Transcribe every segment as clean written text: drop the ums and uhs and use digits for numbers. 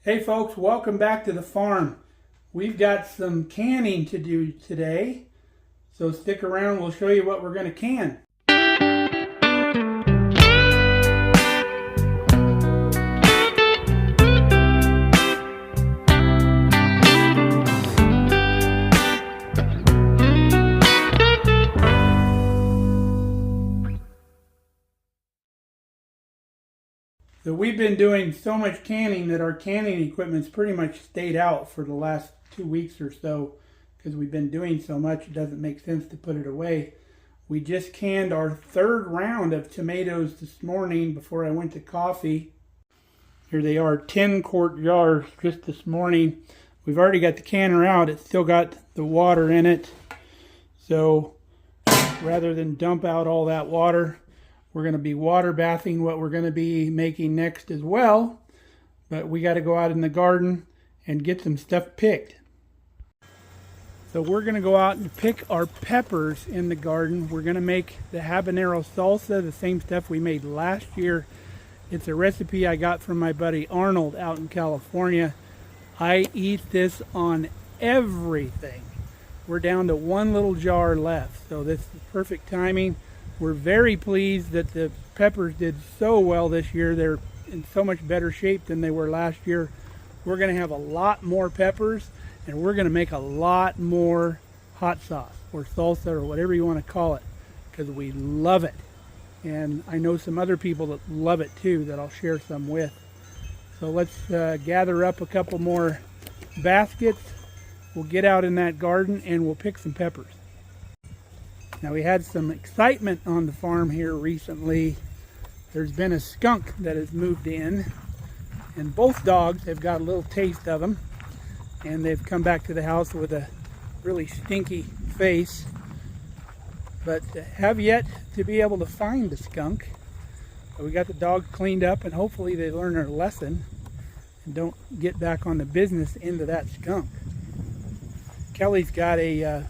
Hey folks, welcome back to the farm. We've got some canning to do today, so stick around, we'll show you what we're going to can. So we've been doing so much canning that our canning equipment's pretty much stayed out for the last 2 weeks or so because we've been doing so much it doesn't make sense to put it away. We just canned our third round of tomatoes this morning before I went to coffee. Here they are, 10-quart jars just this morning. We've already got the canner out. It's still got the water in it. So rather than dump out all that water, we're going to be water bathing what we're going to be making next as well. But we got to go out in the garden and get some stuff picked. So we're going to go out and pick our peppers in the garden. We're going to make the Habanero Salsa, the same stuff we made last year. It's a recipe I got from my buddy Arnold out in California. I eat this on everything. We're down to one little jar left, so this is perfect timing. We're very pleased that the peppers did so well this year. They're in so much better shape than they were last year. We're going to have a lot more peppers, and we're going to make a lot more hot sauce or salsa or whatever you want to call it, because we love it. And I know some other people that love it too that I'll share some with. So let's gather up a couple more baskets. We'll get out in that garden and we'll pick some peppers. Now we had some excitement on the farm here recently. There's been a skunk that has moved in, and both dogs have got a little taste of them, and they've come back to the house with a really stinky face, but have yet to be able to find the skunk. So we got the dogs cleaned up, and hopefully they learn their lesson and don't get back on the business end of that skunk. Kelly's got a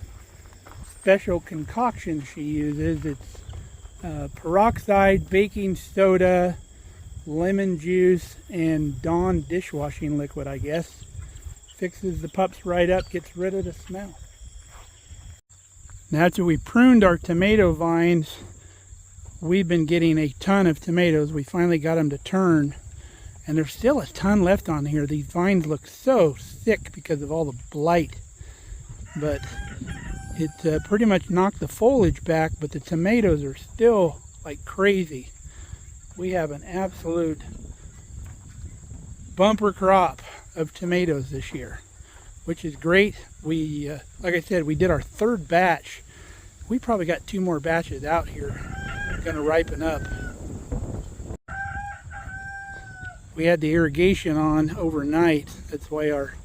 special concoction she uses. It's peroxide, baking soda, lemon juice, and Dawn dishwashing liquid, I guess. Fixes the pups right up, gets rid of the smell. Now after we pruned our tomato vines, we've been getting a ton of tomatoes. We finally got them to turn, and there's still a ton left on here. These vines look so sick because of all the blight, but it pretty much knocked the foliage back, but the tomatoes are still like crazy. We have an absolute bumper crop of tomatoes this year, which is great. We, like I said, we did our third batch. We probably got 2 more batches out here, gonna ripen up. We had the irrigation on overnight. That's why our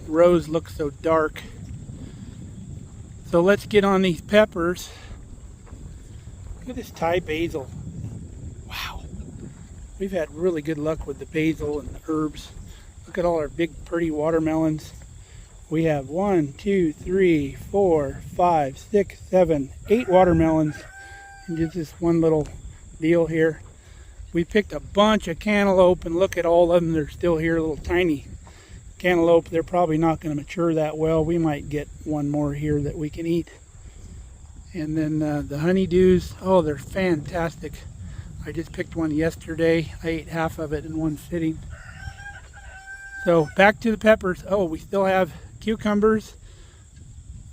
rows look so dark. So let's get on these peppers. Look at this Thai basil. Wow. We've had really good luck with the basil and the herbs. Look at all our big pretty watermelons. We have 1, 2, 3, 4, 5, 6, 7, 8 watermelons in just this one little deal here. We picked a bunch of cantaloupe, and look at all of them. They're still here, little tiny cantaloupe. They're probably not going to mature that well. We might get one more here that we can eat. And then the honeydews, oh, they're fantastic. I just picked one yesterday. I ate half of it in one sitting. So back to the peppers. Oh, we still have cucumbers.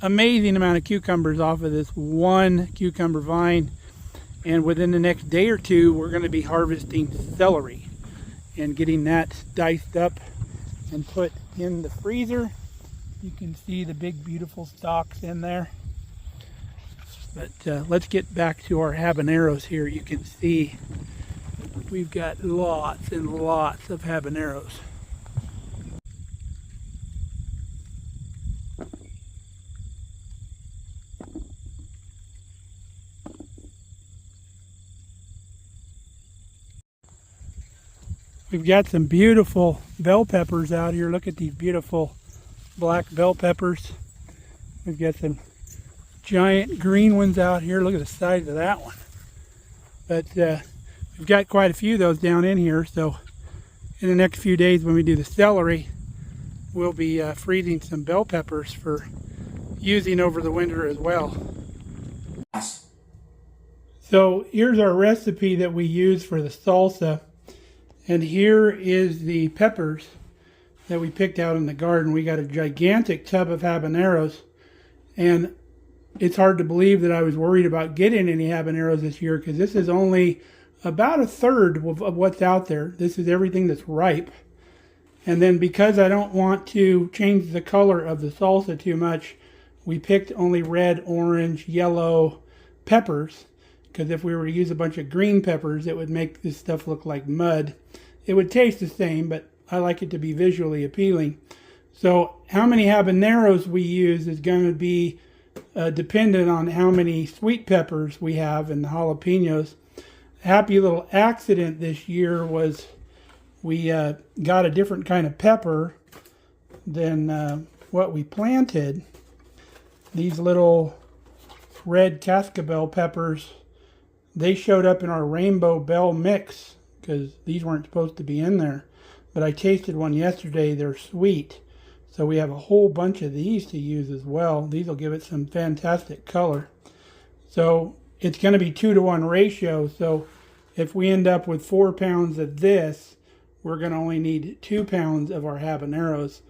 Amazing amount of cucumbers off of this one cucumber vine. And within the next day or two, we're going to be harvesting celery and getting that diced up and put in the freezer. You can see the big beautiful stalks in there. But let's get back to our habaneros here. You can see we've got lots and lots of habaneros. We've got some beautiful bell peppers out here. Look at these beautiful black bell peppers. We've got some giant green ones out here. Look at the size of that one. But we've got quite a few of those down in here, so in the next few days when we do the celery, we'll be freezing some bell peppers for using over the winter as well. So here's our recipe that we use for the salsa, and here is the peppers that we picked out in the garden. We got a gigantic tub of habaneros, and it's hard to believe that I was worried about getting any habaneros this year, because this is only about a third of what's out there. This is everything that's ripe. And then because I don't want to change the color of the salsa too much, we picked only red, orange, yellow peppers, because if we were to use a bunch of green peppers, it would make this stuff look like mud. It would taste the same, but I like it to be visually appealing. So how many habaneros we use is going to be dependent on how many sweet peppers we have and the jalapenos. Happy little accident this year was we got a different kind of pepper than what we planted. These little red cascabel peppers, they showed up in our rainbow bell mix because these weren't supposed to be in there. But I tasted one yesterday. They're sweet. So we have a whole bunch of these to use as well. These will give it some fantastic color. So it's going to be 2-to-1 ratio. So if we end up with 4 pounds of this, we're going to only need 2 pounds of our habaneros.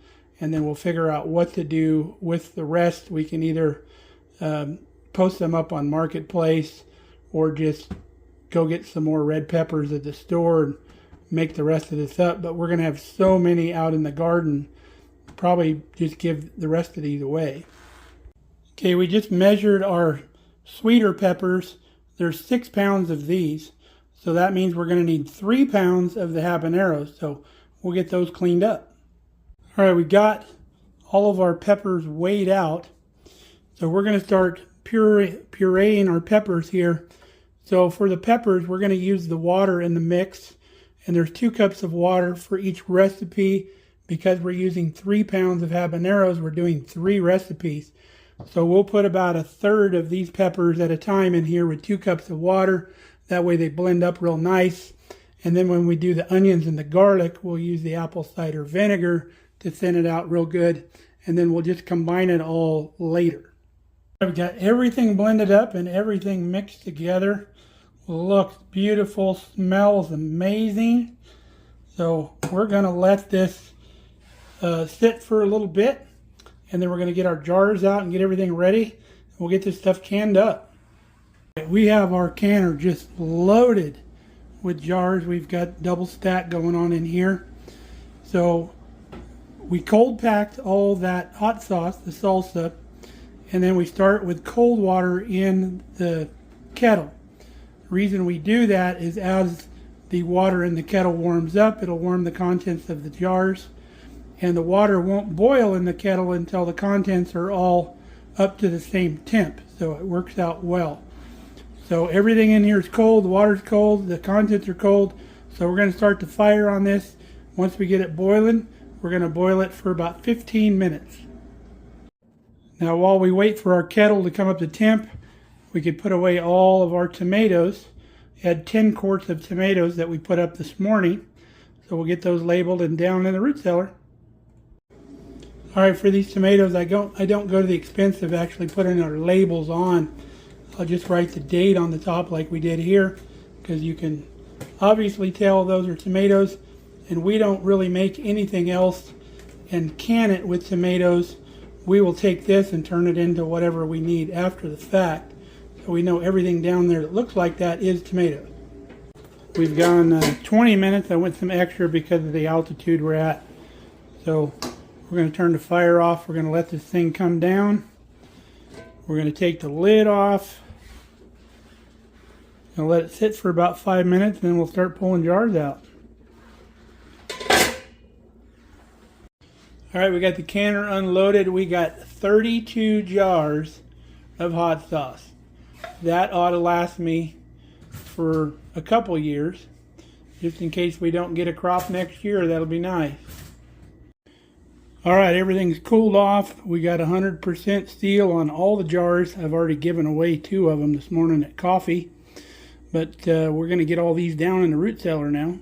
And then we'll figure out what to do with the rest. We can either post them up on Marketplace, or just go get some more red peppers at the store and make the rest of this up. But we're going to have so many out in the garden, probably just give the rest of these away. Okay, we just measured our sweeter peppers. There's 6 pounds of these. So that means we're going to need 3 pounds of the habaneros. So we'll get those cleaned up. All right, we got all of our peppers weighed out. So we're going to start pureeing our peppers here. So for the peppers, we're going to use the water in the mix. And there's 2 cups of water for each recipe. Because we're using 3 pounds of habaneros, we're doing 3 recipes. So we'll put about a third of these peppers at a time in here with 2 cups of water. That way they blend up real nice. And then when we do the onions and the garlic, we'll use the apple cider vinegar to thin it out real good. And then we'll just combine it all later. We've got everything blended up and everything mixed together. Looks beautiful, smells amazing. So we're going to let this sit for a little bit, and then we're going to get our jars out and get everything ready. We'll get this stuff canned up. We have our canner just loaded with jars. We've got double stack going on in here. So we cold packed all that hot sauce, the salsa, and then we start with cold water in the kettle. The reason we do that is as the water in the kettle warms up, it'll warm the contents of the jars. And the water won't boil in the kettle until the contents are all up to the same temp. So it works out well. So everything in here is cold, the water's cold, the contents are cold. So we're going to start the fire on this. Once we get it boiling, we're going to boil it for about 15 minutes. Now while we wait for our kettle to come up to temp, we could put away all of our tomatoes. We had 10 quarts of tomatoes that we put up this morning. So we'll get those labeled and down in the root cellar. All right, for these tomatoes, I don't go to the expense of actually putting our labels on. I'll just write the date on the top like we did here, because you can obviously tell those are tomatoes, and we don't really make anything else and can it with tomatoes. We will take this and turn it into whatever we need after the fact. So we know everything down there that looks like that is tomatoes. We've gone 20 minutes. I went some extra because of the altitude we're at. So we're going to turn the fire off. We're going to let this thing come down. We're going to take the lid off. Going to let it sit for about 5 minutes, and then we'll start pulling jars out. All right, we got the canner unloaded. We got 32 jars of hot sauce. That ought to last me for a couple years. Just in case we don't get a crop next year, that'll be nice. All right, everything's cooled off. We got 100% steel on all the jars. I've already given away 2 of them this morning at coffee. But we're going to get all these down in the root cellar now.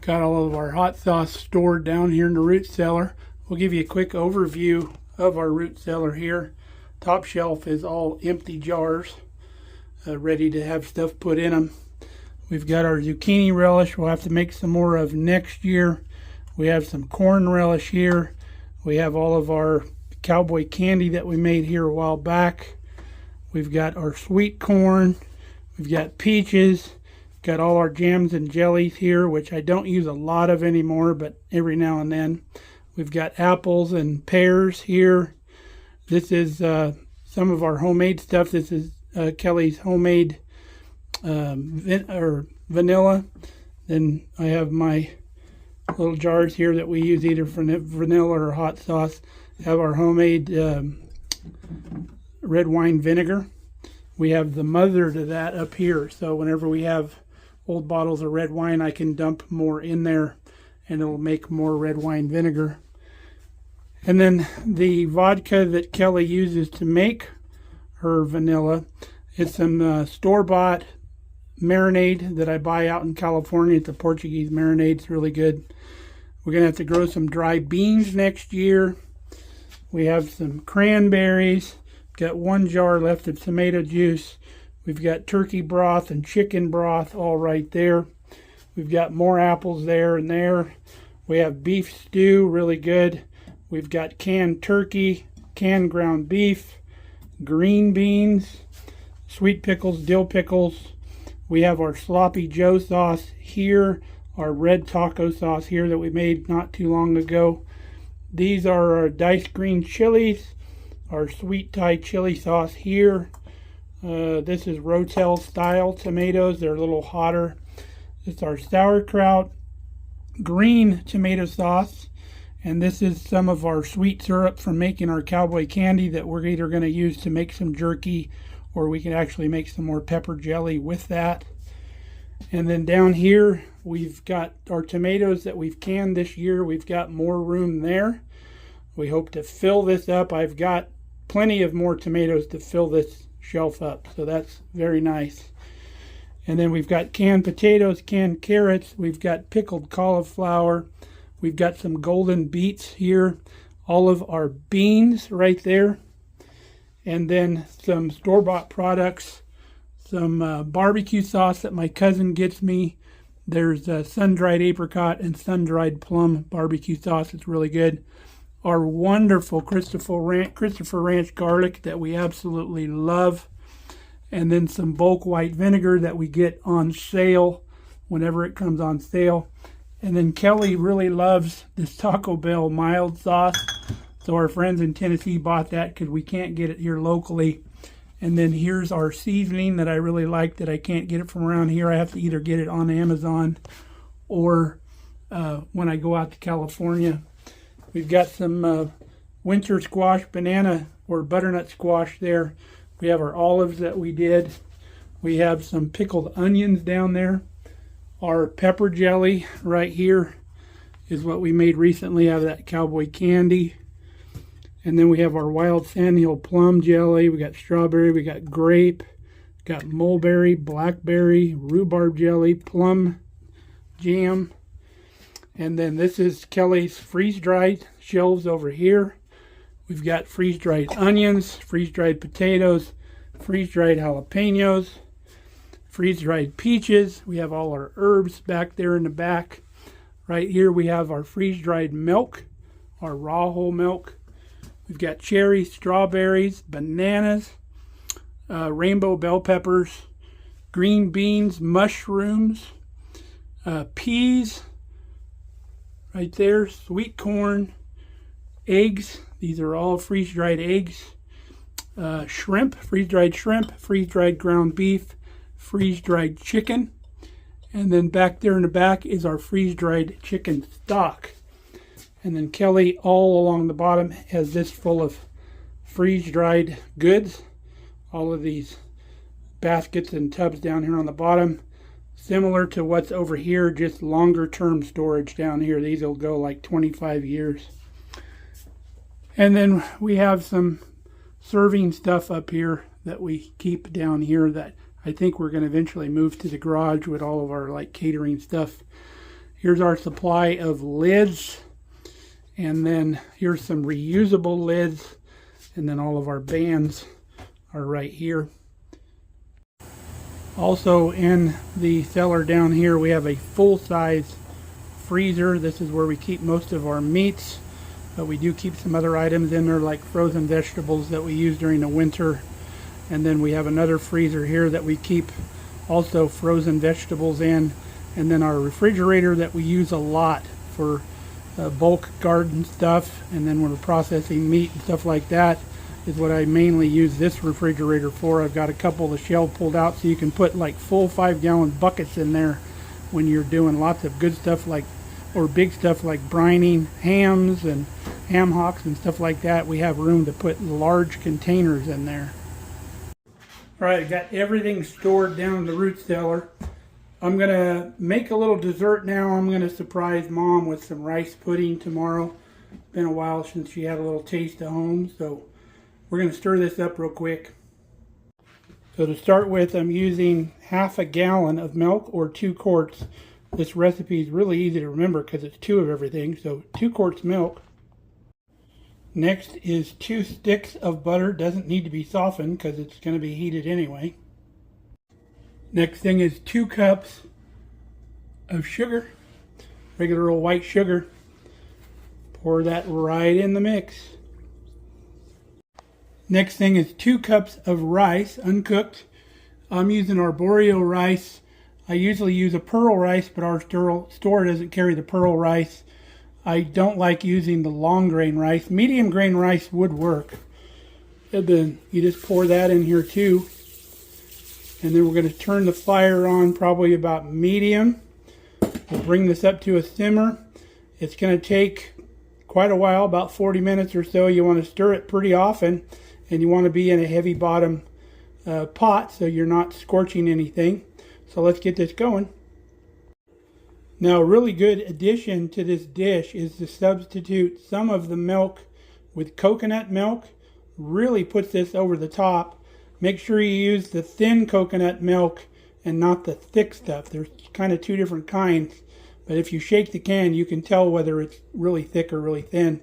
Got all of our hot sauce stored down here in the root cellar. We'll give you a quick overview of our root cellar here. Top shelf is all empty jars, ready to have stuff put in them. We've got our zucchini relish we'll have to make some more of next year. We have some corn relish here. We have all of our cowboy candy that we made here a while back. We've got our sweet corn. We've got peaches. Got all our jams and jellies here, which I don't use a lot of anymore, but every now and then. We've got apples and pears here. This is some of our homemade stuff. This is Kelly's homemade vanilla. Then I have my little jars here that we use either for vanilla or hot sauce. Have our homemade red wine vinegar. We have the mother to that up here, so whenever we have old bottles of red wine, I can dump more in there and it'll make more red wine vinegar. And then the vodka that Kelly uses to make her vanilla, it's some store-bought marinade that I buy out in California. It's a Portuguese marinade. It's really good. We're going to have to grow some dry beans next year. We have some cranberries. Got 1 jar left of tomato juice. We've got turkey broth and chicken broth all right there. We've got more apples there and there. We have beef stew, really good. We've got canned turkey, canned ground beef, green beans, sweet pickles, dill pickles. We have our sloppy Joe sauce here, our red taco sauce here that we made not too long ago. These are our diced green chilies, our sweet Thai chili sauce here. This is Rotel style tomatoes. They're a little hotter. It's our sauerkraut green tomato sauce. And this is some of our sweet syrup from making our cowboy candy that we're either going to use to make some jerky, or we can actually make some more pepper jelly with that. And then down here, we've got our tomatoes that we've canned this year. We've got more room there. We hope to fill this up. I've got plenty of more tomatoes to fill this shelf up, so that's very nice. And then we've got canned potatoes, canned carrots. We've got pickled cauliflower. We've got some golden beets here. All of our beans right there. And then some store-bought products. Some barbecue sauce that my cousin gets me. There's sun-dried apricot and sun-dried plum barbecue sauce. It's really good. Our wonderful Christopher Ranch garlic that we absolutely love. And then some bulk white vinegar that we get on sale whenever it comes on sale. And then Kelly really loves this Taco Bell mild sauce. So our friends in Tennessee bought that because we can't get it here locally. And then here's our seasoning that I really like that I can't get it from around here. I have to either get it on Amazon or when I go out to California. We've got some winter squash, banana or butternut squash there. We have our olives that we did. We have some pickled onions down there. Our pepper jelly right here is what we made recently out of that cowboy candy. And then we have our wild sandhill plum jelly. We got strawberry, we got grape, got mulberry, blackberry, rhubarb jelly, plum jam. And then this is Kelly's freeze-dried shelves over here. We've got freeze-dried onions, freeze-dried potatoes, freeze-dried jalapenos, freeze-dried peaches. We have all our herbs back there in the back. Right here we have our freeze-dried milk, our raw whole milk. We've got cherries, strawberries, bananas, rainbow bell peppers, green beans, mushrooms, peas, right there, sweet corn, eggs. These are all freeze-dried eggs. Shrimp, freeze-dried shrimp, freeze-dried ground beef, freeze-dried chicken. And then back there in the back is our freeze-dried chicken stock. And then Kelly, all along the bottom, has this full of freeze-dried goods. All of these baskets and tubs down here on the bottom. Similar to what's over here, just longer term storage down here. These will go like 25 years. And then we have some serving stuff up here that we keep down here that I think we're going to eventually move to the garage with all of our like catering stuff. Here's our supply of lids. And then here's some reusable lids. And then all of our bands are right here. Also in the cellar down here we have a full-size freezer. This is where we keep most of our meats, but we do keep some other items in there like frozen vegetables that we use during the winter. And then we have another freezer here that we keep also frozen vegetables in. And then our refrigerator that we use a lot for bulk garden stuff, and then when we're processing meat and stuff like that is what I mainly use this refrigerator for. I've got a couple of the shelves pulled out so you can put like full 5-gallon buckets in there when you're doing lots of good stuff like, or big stuff like brining hams and ham hocks and stuff like that. We have room to put large containers in there. Alright, got everything stored down in the root cellar. I'm going to make a little dessert now. I'm going to surprise Mom with some rice pudding tomorrow. It's been a while since she had a little taste of home, so we're going to stir this up real quick. So to start with, I'm using half a gallon of milk or 2 quarts. This recipe is really easy to remember because it's 2 of everything. So 2 quarts milk. Next is 2 sticks of butter. Doesn't need to be softened because it's going to be heated anyway. Next thing is 2 cups of sugar, regular old white sugar. Pour that right in the mix. Next thing is 2 cups of rice, uncooked. I'm using arboreal rice. I usually use a pearl rice, but our store doesn't carry the pearl rice. I don't like using the long grain rice. Medium grain rice would work. And then you just pour that in here too. And then we're going to turn the fire on probably about medium. We'll bring this up to a simmer. It's going to take quite a while, about 40 minutes or so. You want to stir it pretty often, and you want to be in a heavy bottom pot so you're not scorching anything. So let's get this going. Now, a really good addition to this dish is to substitute some of the milk with coconut milk. Really puts this over the top. Make sure you use the thin coconut milk and not the thick stuff. There's kind of 2 different kinds, but if you shake the can, you can tell whether it's really thick or really thin.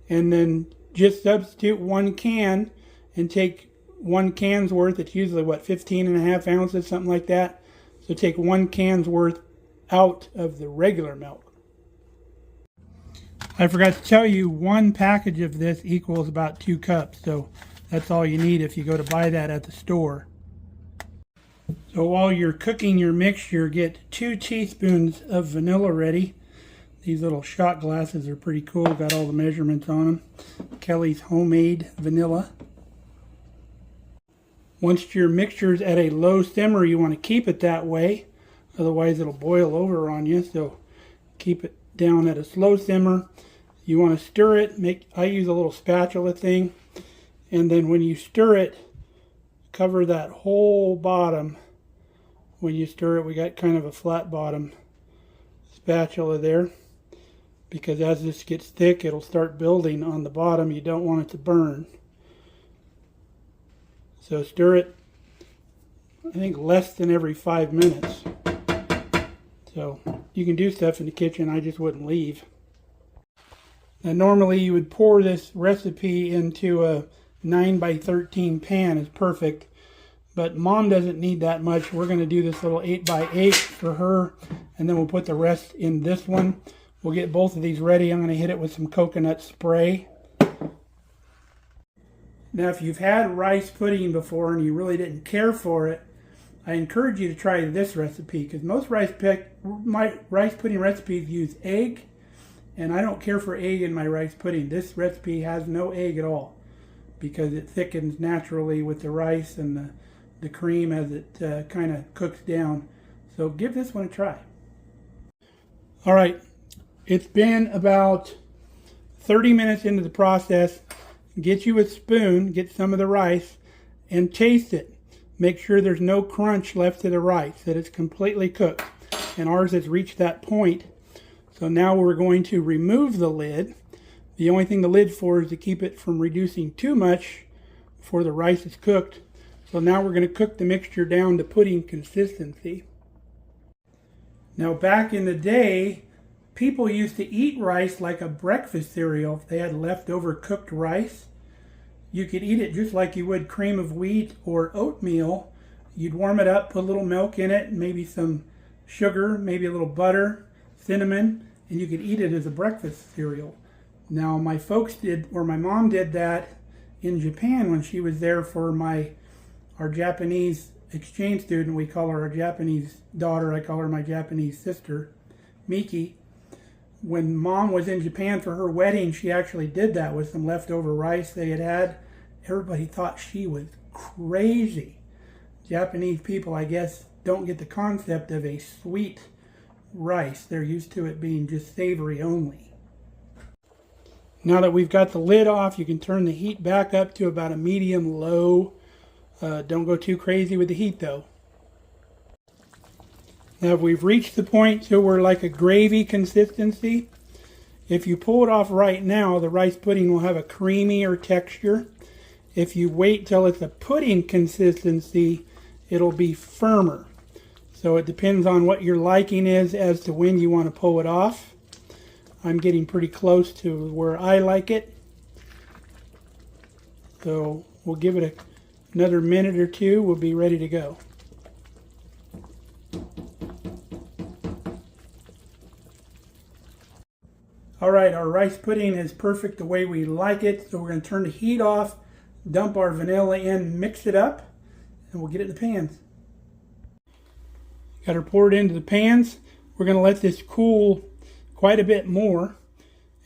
And then just substitute 1 can and take 1 can's worth. It's usually, 15.5 ounces, something like that. So take 1 can's worth out of the regular milk. I forgot to tell you, 1 package of this equals about 2 cups. So that's all you need if you go to buy that at the store. So while you're cooking your mixture, get 2 teaspoons of vanilla ready. These little shot glasses are pretty cool. Got all the measurements on them. Kelly's homemade vanilla. Once your mixture's at a low simmer, you want to keep it that way. Otherwise it'll boil over on you. So keep it down at a slow simmer. You want to stir it. I use a little spatula thing. And then when you stir it, cover that whole bottom. When you stir it, we got kind of a flat bottom spatula there. Because as this gets thick, it'll start building on the bottom. You don't want it to burn. So stir it, I think, less than every 5 minutes. So you can do stuff in the kitchen, I just wouldn't leave. Now normally you would pour this recipe into a 9x13 pan is perfect, but Mom doesn't need that much. We're going to do this little 8x8 for her, and then we'll put the rest in this one. We'll get both of these ready. I'm going to hit it with some coconut spray. Now if you've had rice pudding before and you really didn't care for it, I encourage you to try this recipe, because most rice pudding recipes use egg, and I don't care for egg in my rice pudding. This recipe has no egg at all, because it thickens naturally with the rice and the cream as it kind of cooks down. So give this one a try. All right, it's been about 30 minutes into the process. Get you a spoon, get some of the rice, and taste it. Make sure there's no crunch left to the rice, that it's completely cooked. And ours has reached that point. So now we're going to remove the lid. The only thing the lid's for is to keep it from reducing too much before the rice is cooked. So now we're going to cook the mixture down to pudding consistency. Now back in the day, people used to eat rice like a breakfast cereal. If they had leftover cooked rice, you could eat it just like you would cream of wheat or oatmeal. You'd warm it up, put a little milk in it, maybe some sugar, maybe a little butter, cinnamon, and you could eat it as a breakfast cereal. Now my folks did, or my mom did that in Japan when she was there for our Japanese exchange student. We call her our Japanese daughter. I call her my Japanese sister, Miki. When Mom was in Japan for her wedding, she actually did that with some leftover rice they had. Everybody thought she was crazy. Japanese people, I guess, don't get the concept of a sweet rice. They're used to it being just savory only. Now that we've got the lid off, you can turn the heat back up to about a medium low. Don't go too crazy with the heat though. Now we've reached the point so we're like a gravy consistency. If you pull it off right now, the rice pudding will have a creamier texture. If you wait till it's a pudding consistency, it'll be firmer. So it depends on what your liking is as to when you want to pull it off. I'm getting pretty close to where I like it. So we'll give it another minute or two. We'll be ready to go. Alright, our rice pudding is perfect the way we like it. So we're going to turn the heat off, dump our vanilla in, mix it up, and we'll get it in the pans. Got her poured into the pans. We're going to let this cool quite a bit more,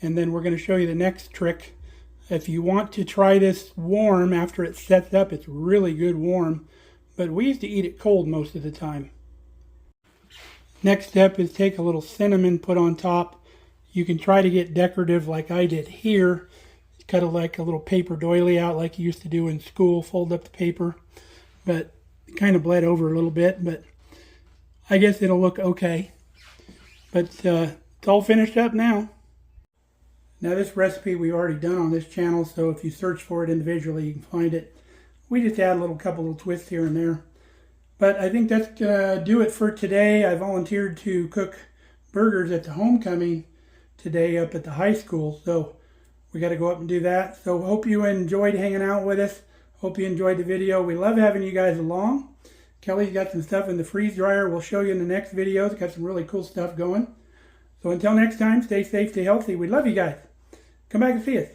and then we're going to show you the next trick. If you want to try this warm after it sets up, it's really good warm, but we used to eat it cold most of the time. Next step is take a little cinnamon, put on top. You can try to get decorative like I did here. Cut it like a little paper doily out like you used to do in school, fold up the paper, but it kind of bled over a little bit, but I guess it'll look okay. But it's all finished up now. Now this recipe we've already done on this channel, so if you search for it individually, you can find it. We just add a couple little twists here and there. But I think that's going to do it for today. I volunteered to cook burgers at the homecoming today up at the high school, so we got to go up and do that. So hope you enjoyed hanging out with us. Hope you enjoyed the video. We love having you guys along. Kelly's got some stuff in the freeze dryer. We'll show you in the next video. It's got some really cool stuff going. So until next time, stay safe, stay healthy. We love you guys. Come back and see us.